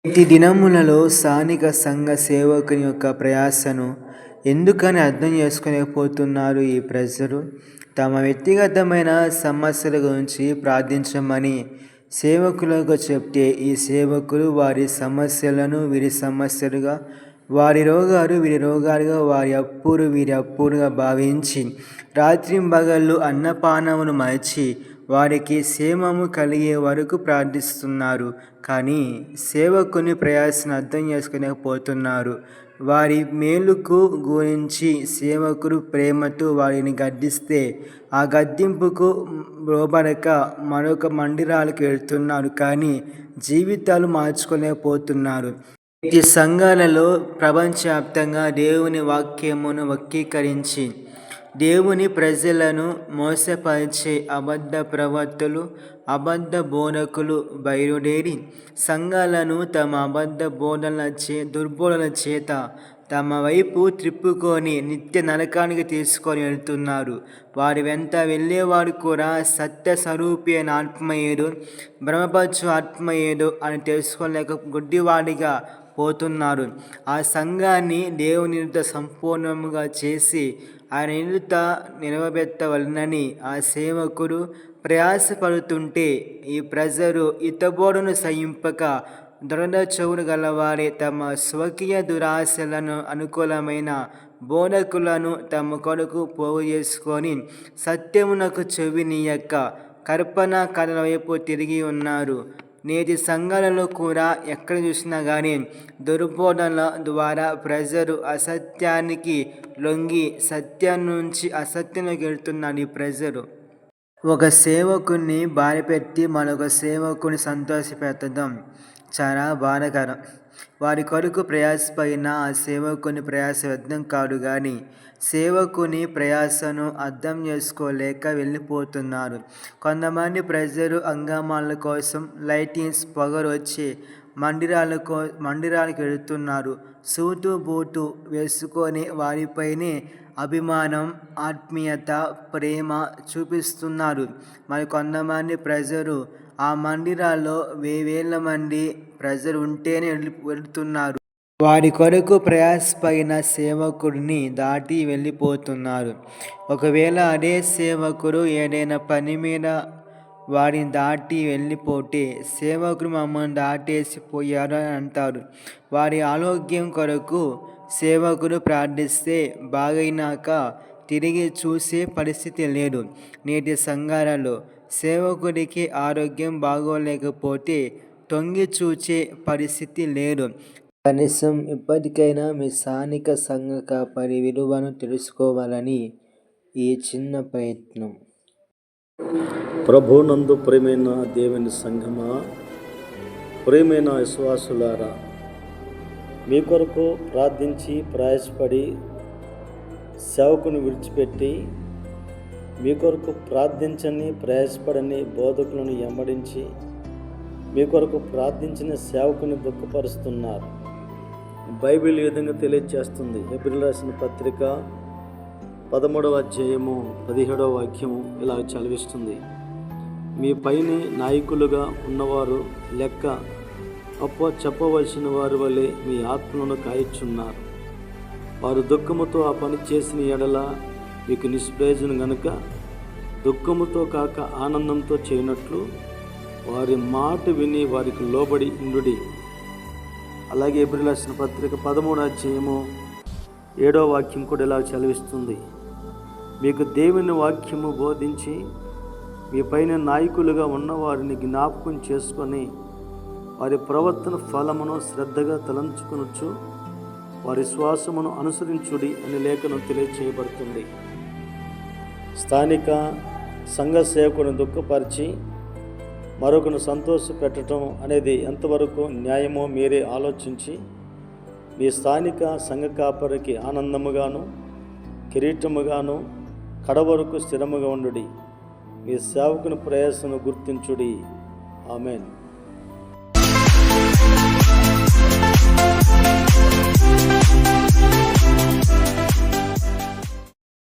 నేటి దినములలో స్థానిక సంఘ సేవకుని యొక్క ప్రయాసను ఎందుకని అర్థం చేసుకోలేకపోతున్నారు ఈ ప్రజలు? తమ వ్యక్తిగతమైన సమస్యల గురించి ప్రార్థించమని సేవకులకు చెప్తే ఈ సేవకులు వారి సమస్యలను వీరి సమస్యలుగా, వారి రోగాలు వీరి రోగాలుగా, వారి అప్పులు వీరి అప్పులుగా భావించి రాత్రింబగళ్ళు అన్నపానములు మరచి వారికి క్షేమము కలిగే వరకు ప్రార్థిస్తున్నారు. కానీ సేవకుని ప్రయాసను అర్థం చేసుకోలేకపోతున్నారు. వారి మేలుకు గురించి సేవకుడు ప్రేమతో వారిని గద్దిస్తే ఆ గద్దింపుకు లోబడక మరొక మందిరాలకు వెళ్తున్నారు. కానీ జీవితాలు మార్చుకోలేకపోతున్నారు. ఈ సంఘాలలో ప్రపంచవ్యాప్తంగా దేవుని వాక్యమును వక్రీకరించి దేవుని ప్రజలను మోసపరిచే అబద్ధ ప్రవక్తలు, అబద్ధ బోధకులు బయలుదేరి సంఘాలను తమ అబద్ధ దుర్బోధనల చేత తమ వైపు త్రిప్పుకొని నిత్య నరకానికి తీసుకొని వెళ్తున్నారు. వారి వెంట వెళ్ళేవాడు కూడా సత్య స్వరూపి అయిన ఆత్మ ఏదో, భ్రమపరచు ఆత్మ ఏదో అని తెలుసుకోలేక గుడ్డివాడిగా పోతున్నారు. ఆ సంఘాన్ని దేవుని ఎదుట సంపూర్ణముగా చేసి ఆయన ఎదుట నిలవబెట్టవలనని ఆ సేవకుడు ప్రయాసపడుతుంటే ఈ ప్రజలు ఇతబోడును సహింపక దొరద చెవులు గలవారే తమ స్వకీయ దురాశలను అనుకూలమైన బోధకులను తమ కొరకు పోగు చేసుకొని సత్యమునకు చెవినీయక కల్పన కథల వైపు తిరిగి ఉన్నారు. నేటి సంఘాలలో కూడా ఎక్కడ చూసినా కానీ దుర్బోధనల ద్వారా ప్రజలు అసత్యానికి లొంగి సత్యం నుంచి అసత్యంలోకి వెళ్తున్నారు. ఈ ప్రజలు ఒక సేవకుని బాధపెట్టి మరొక సేవకుని సంతోషపెట్టడం చాలా బాధాకరం. వారి కొరకు ప్రయాసపైన ఆ సేవకుని ప్రయాస వ్యర్థం కాదు, కానీ సేవకుని ప్రయాసను అర్థం చేసుకోలేక వెళ్ళిపోతున్నారు. కొంతమంది ప్రజలు అంగమాల కోసం లైటింగ్స్ పొగరు వచ్చి మందిరాలకు వెళుతున్నారు. సూటు బూటు వేసుకొని వారిపైనే అభిమానం, ఆత్మీయత, ప్రేమ చూపిస్తున్నారు. మరి కొంతమంది ప్రజలు ఆ మందిరాల్లో వేల మంది ప్రజలు ఉంటేనే వెళుతున్నారు. వారి కొరకు ప్రయాసపైన సేవకుడిని దాటి వెళ్ళిపోతున్నారు. ఒకవేళ అదే సేవకుడు ఏదైనా పని మీద వారిని దాటి వెళ్ళిపోతే సేవకుడు మమ్మల్ని దాటేసి పోయారు అని అంటారు. వారి ఆరోగ్యం కొరకు సేవకుడు ప్రార్థిస్తే బాగైనాక తిరిగి చూసే పరిస్థితి లేదు. నేటి సంఘాలలో సేవకుడికి ఆరోగ్యం బాగోలేకపోతే తొంగి చూచే పరిస్థితి లేదు. కనీసం ఇప్పటికైనా మీ స్థానిక సంఘ కాపరి విలువను తెలుసుకోవాలని ఈ చిన్న ప్రయత్నం. ప్రభునందు ప్రియమైన దేవుని సంఘమా, ప్రియమైన విశ్వాసులారా, మీ కొరకు ప్రార్థించి ప్రయాసపడి సేవకుని విడిచిపెట్టి మీ కొరకు ప్రార్థించని ప్రయాసపడని బోధకులను వెంబడించి మీ కొరకు ప్రార్థించిన సేవకుని దుఃఖపరుస్తున్నారు. బైబిల్ ఈ విధంగా తెలియజేస్తుంది. హెబ్రీయులకు రాసిన పత్రిక 13వ అధ్యాయము 17వ వాక్యము ఇలా చదివిస్తుంది. మీ పైన నాయకులుగా ఉన్నవారు లెక్క చెప్పవలసిన వారి వలె మీ ఆత్మలను కాయచున్నారు. వారు దుఃఖముతో ఆ పని చేసిన ఎడల మీకు నిష్ప్రయోజనం గనుక దుఃఖముతో కాక ఆనందంతో చేయనట్లు వారి మాట విని వారికి లోబడి ఇండుడి. అలాగే హెబ్రీయులకు రాసిన పత్రిక 13వ అధ్యాయము 7వ వాక్యం కూడా ఇలా చదివిస్తుంది. మీకు దేవుని వాక్యము బోధించి మీ పైన నాయకులుగా ఉన్నవారిని జ్ఞాపకం చేసుకొని వారి ప్రవర్తన ఫలమును శ్రద్ధగా తలంచుకొనొచ్చు వారి శ్వాసమును అనుసరించుడి అని లేఖనం తెలియచేయబడుతుంది. స్థానిక సంఘ సేవకుని దుఃఖపరిచి మరొకను సంతోష పెట్టడం అనేది ఎంతవరకు న్యాయమో మీరే ఆలోచించి మీ స్థానిక సంఘ కాపరికి ఆనందముగాను కిరీటముగాను కడవరకు స్థిరముగా ఉండుడి. మీ సేవకుని ప్రయాసను గుర్తించుడి. ఆమేన్.